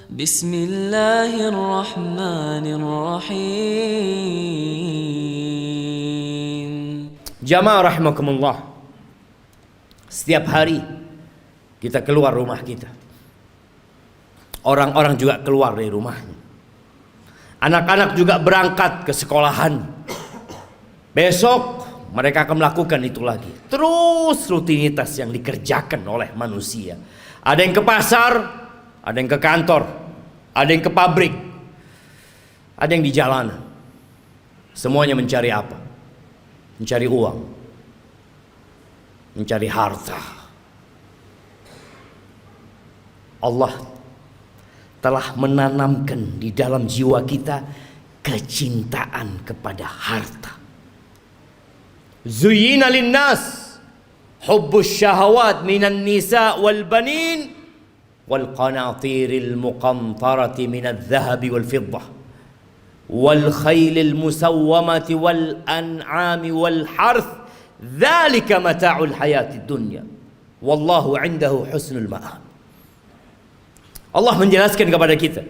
Bismillahirrahmanirrahim. Jamaah rahimakumullah. Setiap hari kita keluar rumah kita. Orang-orang juga keluar dari rumahnya. Anak-anak juga berangkat ke sekolahan. Besok mereka akan melakukan itu lagi. Terus rutinitas yang dikerjakan oleh manusia. Ada yang ke pasar, ada yang ke kantor, ada yang ke pabrik, ada yang di jalanan. Semuanya mencari apa? Mencari uang, mencari harta. Allah telah menanamkan di dalam jiwa kita kecintaan kepada harta. Zuyyina linnas hubbus syahawat minan nisa wal banin wal qanatiril muqantarati minadh dhahabi wal fiddah wal khaylil musawwamati wal an'ami wal harth dzalika mata'ul hayatid dunya wallahu 'indahu husnul ma'ab. Allah menjelaskan kepada kita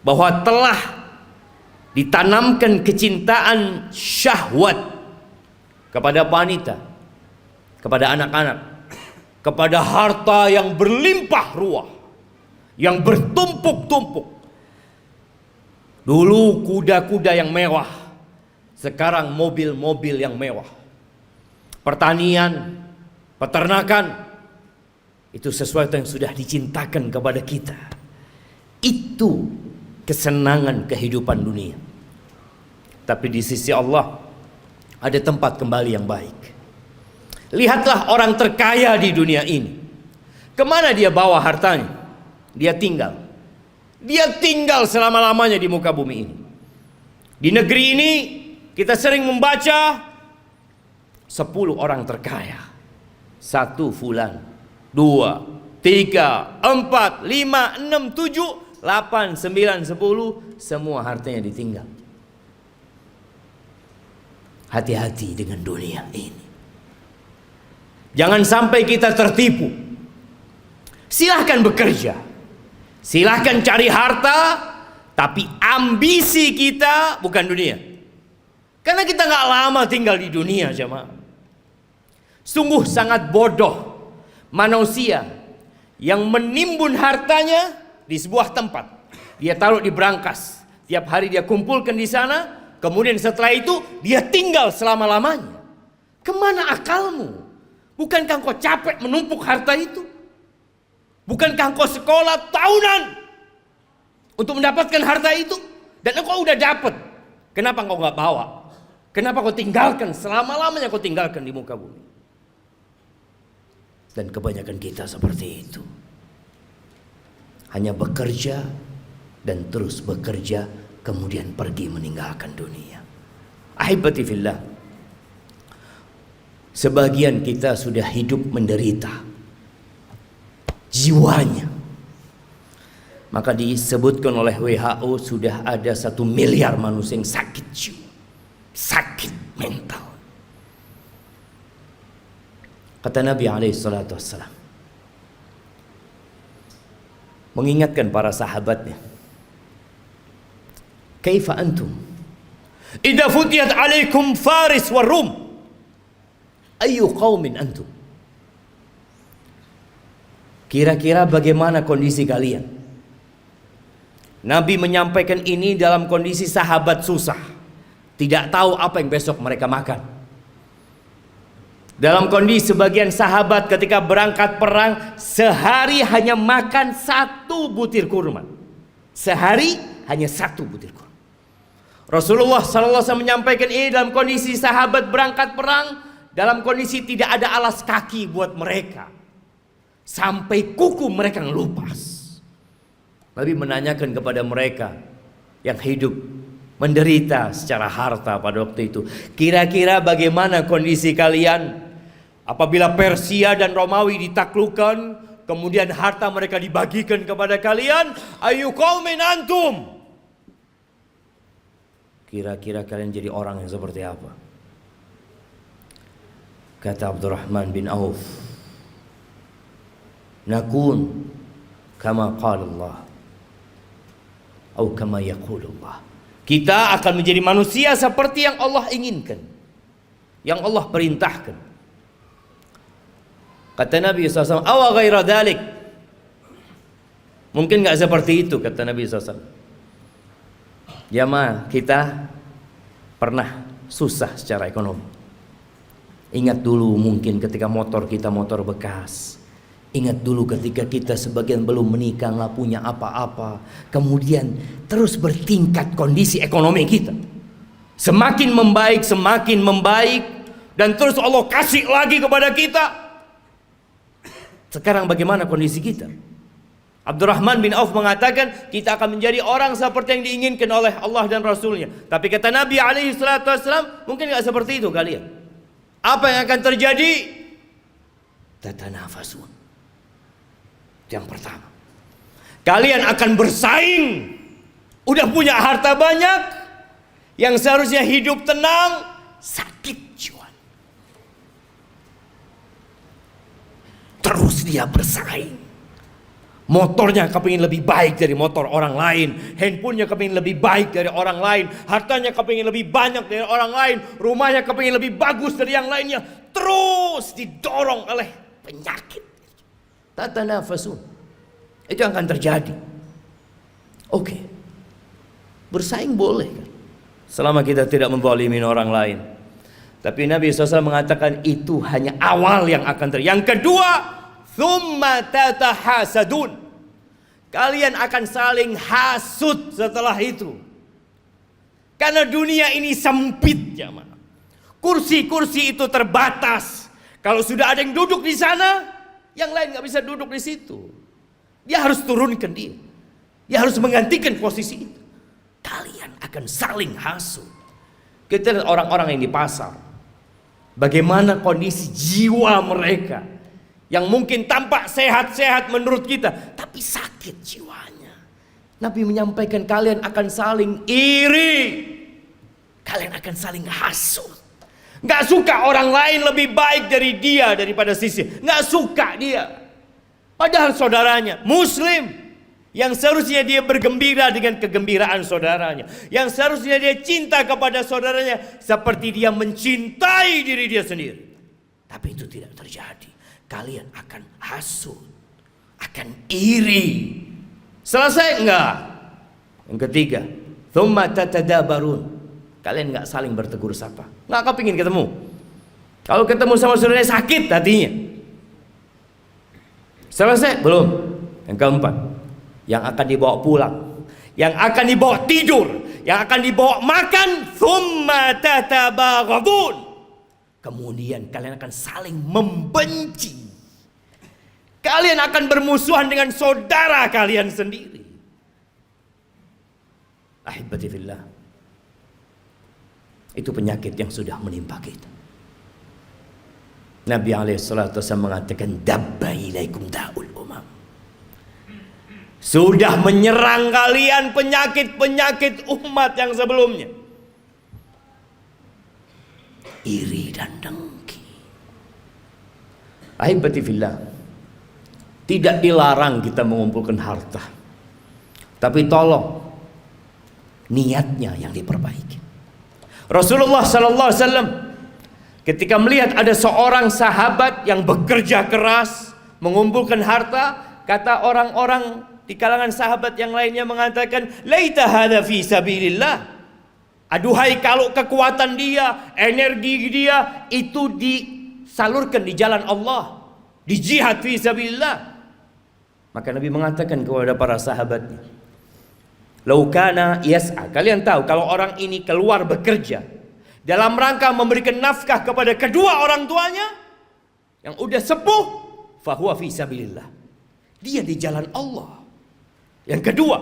bahwa telah ditanamkan kecintaan syahwat kepada wanita, kepada anak-anak, kepada harta yang berlimpah ruah, yang bertumpuk-tumpuk. Dulu kuda-kuda yang mewah, sekarang mobil-mobil yang mewah. Pertanian, peternakan, itu sesuatu yang sudah dicintakan kepada kita. Itu kesenangan kehidupan dunia. Tapi di sisi Allah ada tempat kembali yang baik. Lihatlah orang terkaya di dunia ini. Kemana dia bawa hartanya? Dia tinggal. Dia tinggal selama-lamanya di muka bumi ini. Di negeri ini kita sering membaca 10 orang terkaya. 1 fulan, 2, 3, 4, 5, 6, 7, 8, 9, 10, semua hartanya ditinggal. Hati-hati dengan dunia ini. Jangan sampai kita tertipu. Silahkan bekerja, silahkan cari harta, tapi ambisi kita bukan dunia. Karena kita gak lama tinggal di dunia, jemaah. Sungguh sangat bodoh manusia yang menimbun hartanya di sebuah tempat. Dia taruh di brankas. Tiap hari dia kumpulkan di sana. Kemudian setelah itu dia tinggal selama-lamanya. Kemana akalmu? Bukankah engkau capek menumpuk harta itu? Bukankah engkau sekolah tahunan untuk mendapatkan harta itu? Dan engkau udah dapat. Kenapa engkau gak bawa? Kenapa kau tinggalkan selama-lamanya kau tinggalkan di muka bumi? Dan kebanyakan kita seperti itu. Hanya bekerja dan terus bekerja, kemudian pergi meninggalkan dunia. Ahibati fillah, sebagian kita sudah hidup menderita jiwanya. Maka disebutkan oleh WHO sudah ada 1 miliar manusia yang sakit jiwa, sakit mental. Kata Nabi SAW mengingatkan para sahabatnya, kaifa antum idza futiyat alaikum faris wa rum ayu qaumin antum. Kira-kira bagaimana kondisi kalian? Nabi menyampaikan ini dalam kondisi sahabat susah, tidak tahu apa yang besok mereka makan. Dalam kondisi sebagian sahabat ketika berangkat perang, sehari hanya makan 1 butir kurma. Sehari hanya 1 butir kurma. Rasulullah SAW menyampaikan ini dalam kondisi sahabat berangkat perang, dalam kondisi tidak ada alas kaki buat mereka, sampai kuku mereka ngelupas. Nabi menanyakan kepada mereka yang hidup menderita secara harta pada waktu itu, kira-kira bagaimana kondisi kalian apabila Persia dan Romawi ditaklukkan, kemudian harta mereka dibagikan kepada kalian? Ayu qaumin antum. Kira-kira kalian jadi orang yang seperti apa? Kata Abdurrahman bin Auf, nakun kama qala Allah Au kama yaqulullah. Kita akan menjadi manusia seperti yang Allah inginkan, yang Allah perintahkan. Kata Nabi SAW, awa ghaira dhalik. Mungkin gak seperti itu, kata Nabi SAW. Jamaah, kita pernah susah secara ekonomi. Ingat dulu mungkin ketika motor kita motor bekas. Ingat dulu ketika kita sebagian belum menikah, nggak punya apa-apa. Kemudian terus bertingkat kondisi ekonomi kita. Semakin membaik. Dan terus Allah kasih lagi kepada kita. Sekarang bagaimana kondisi kita? Abdurrahman bin Auf mengatakan kita akan menjadi orang seperti yang diinginkan oleh Allah dan Rasulnya. Tapi kata Nabi SAW, mungkin nggak seperti itu kalian. Apa yang akan terjadi? Tatanafasun. Yang pertama, kalian akan bersaing. Udah punya harta banyak, yang seharusnya hidup tenang, sakit jiwa. Terus dia bersaing. Motornya kepingin lebih baik dari motor orang lain, handphonenya kepingin lebih baik dari orang lain, hartanya kepingin lebih banyak dari orang lain, rumahnya kepingin lebih bagus dari yang lainnya. Terus didorong oleh penyakit. Tatanafasun. Itu yang akan terjadi. Oke. Bersaing boleh kan? Selama kita tidak menzalimi orang lain. Tapi Nabi SAW mengatakan itu hanya awal yang akan terjadi. Yang kedua, thumma tatahasadun. Kalian akan saling hasud setelah itu. Karena dunia ini sempit, jamaah. Kursi-kursi itu terbatas. Kalau sudah ada yang duduk di sana, yang lain nggak bisa duduk di situ. Dia harus turunkan dia. Dia harus menggantikan posisi itu. Kalian akan saling hasud. Kita lihat orang-orang yang di pasar. Bagaimana kondisi jiwa mereka. Yang mungkin tampak sehat-sehat menurut kita, tapi sakit jiwanya. Nabi menyampaikan kalian akan saling iri. Kalian akan saling hasud. Gak suka orang lain lebih baik dari dia daripada sisi. Gak suka dia. Padahal saudaranya Muslim, yang seharusnya dia bergembira dengan kegembiraan saudaranya, yang seharusnya dia cinta kepada saudaranya seperti dia mencintai diri dia sendiri. Tapi itu tidak terjadi. Kalian akan hasud, akan iri. Selesai enggak? Yang ketiga, thumma tatadabarun. Kalian nggak saling bertegur sapa, nggak kepingin ketemu. Kalau ketemu sama saudaranya sakit hatinya. Selesai? Belum. Yang keempat, yang akan dibawa pulang, yang akan dibawa tidur, yang akan dibawa makan, thumma tatabaghadun. Kemudian kalian akan saling membenci. Kalian akan bermusuhan dengan saudara kalian sendiri. Ahibati fillah. Itu penyakit yang sudah menimpa kita. Nabi SAW mengatakan dabba ilaikum da'ul umam. Sudah menyerang kalian penyakit-penyakit umat yang sebelumnya. Iri dan dengki. Ahibati fillah. Tidak dilarang kita mengumpulkan harta. Tapi tolong niatnya yang diperbaiki. Rasulullah SAW ketika melihat ada seorang sahabat yang bekerja keras mengumpulkan harta, kata orang-orang di kalangan sahabat yang lainnya mengatakan, laita hadza fi sabilillah. Aduhai kalau kekuatan dia, energi dia itu disalurkan di jalan Allah, di jihad fi sabilillah. Maka Nabi mengatakan kepada para sahabatnya, laukana yas'a. Kalian tahu kalau orang ini keluar bekerja dalam rangka memberikan nafkah kepada kedua orang tuanya yang udah sepuh, fahuwa fi sabilillah. Dia di jalan Allah. Yang kedua,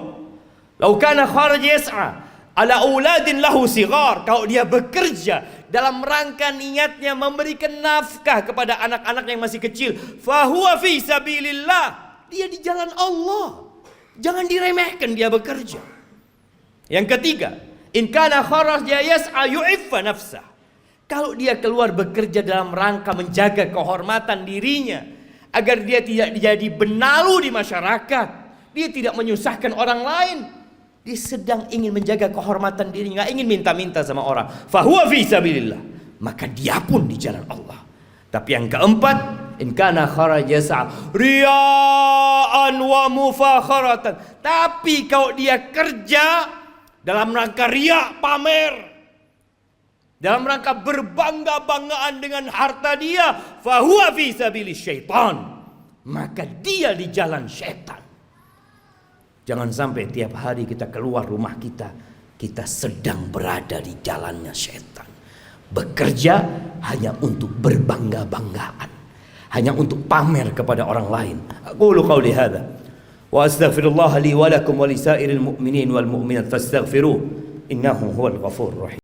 laukana kharaj yas'a ala auladin lahu sighar. Kalau dia bekerja dalam rangka niatnya memberikan nafkah kepada anak-anak yang masih kecil, fahuwa fi sabilillah. Dia di jalan Allah. Jangan diremehkan dia bekerja. Yang ketiga, in kana kharaja yas'a yu'iffa nafsah. Kalau dia keluar bekerja dalam rangka menjaga kehormatan dirinya, agar dia tidak jadi benalu di masyarakat, dia tidak menyusahkan orang lain, Dia sedang ingin menjaga kehormatan dirinya, nggak ingin minta-minta sama orang. Fahuwa fi sabilillah, maka dia pun di jalan Allah. Tapi yang keempat, in kana kharaja riya'an wa mufakharatan. Tapi kalau dia kerja dalam rangka riya, pamer, dalam rangka berbangga-banggaan dengan harta dia, fahuwa fi sabilis syaitan, maka dia di jalan syaitan. Jangan sampai tiap hari kita keluar rumah kita sedang berada di jalannya syaitan. Bekerja hanya untuk berbangga-banggaan, hanya untuk pamer kepada orang lain. Aqulu qawli hadza wa astaghfirullah li wa lakum wa lisairil mu'minin wal mu'minat fastaghfiruh innahu huwal ghafurur rahim.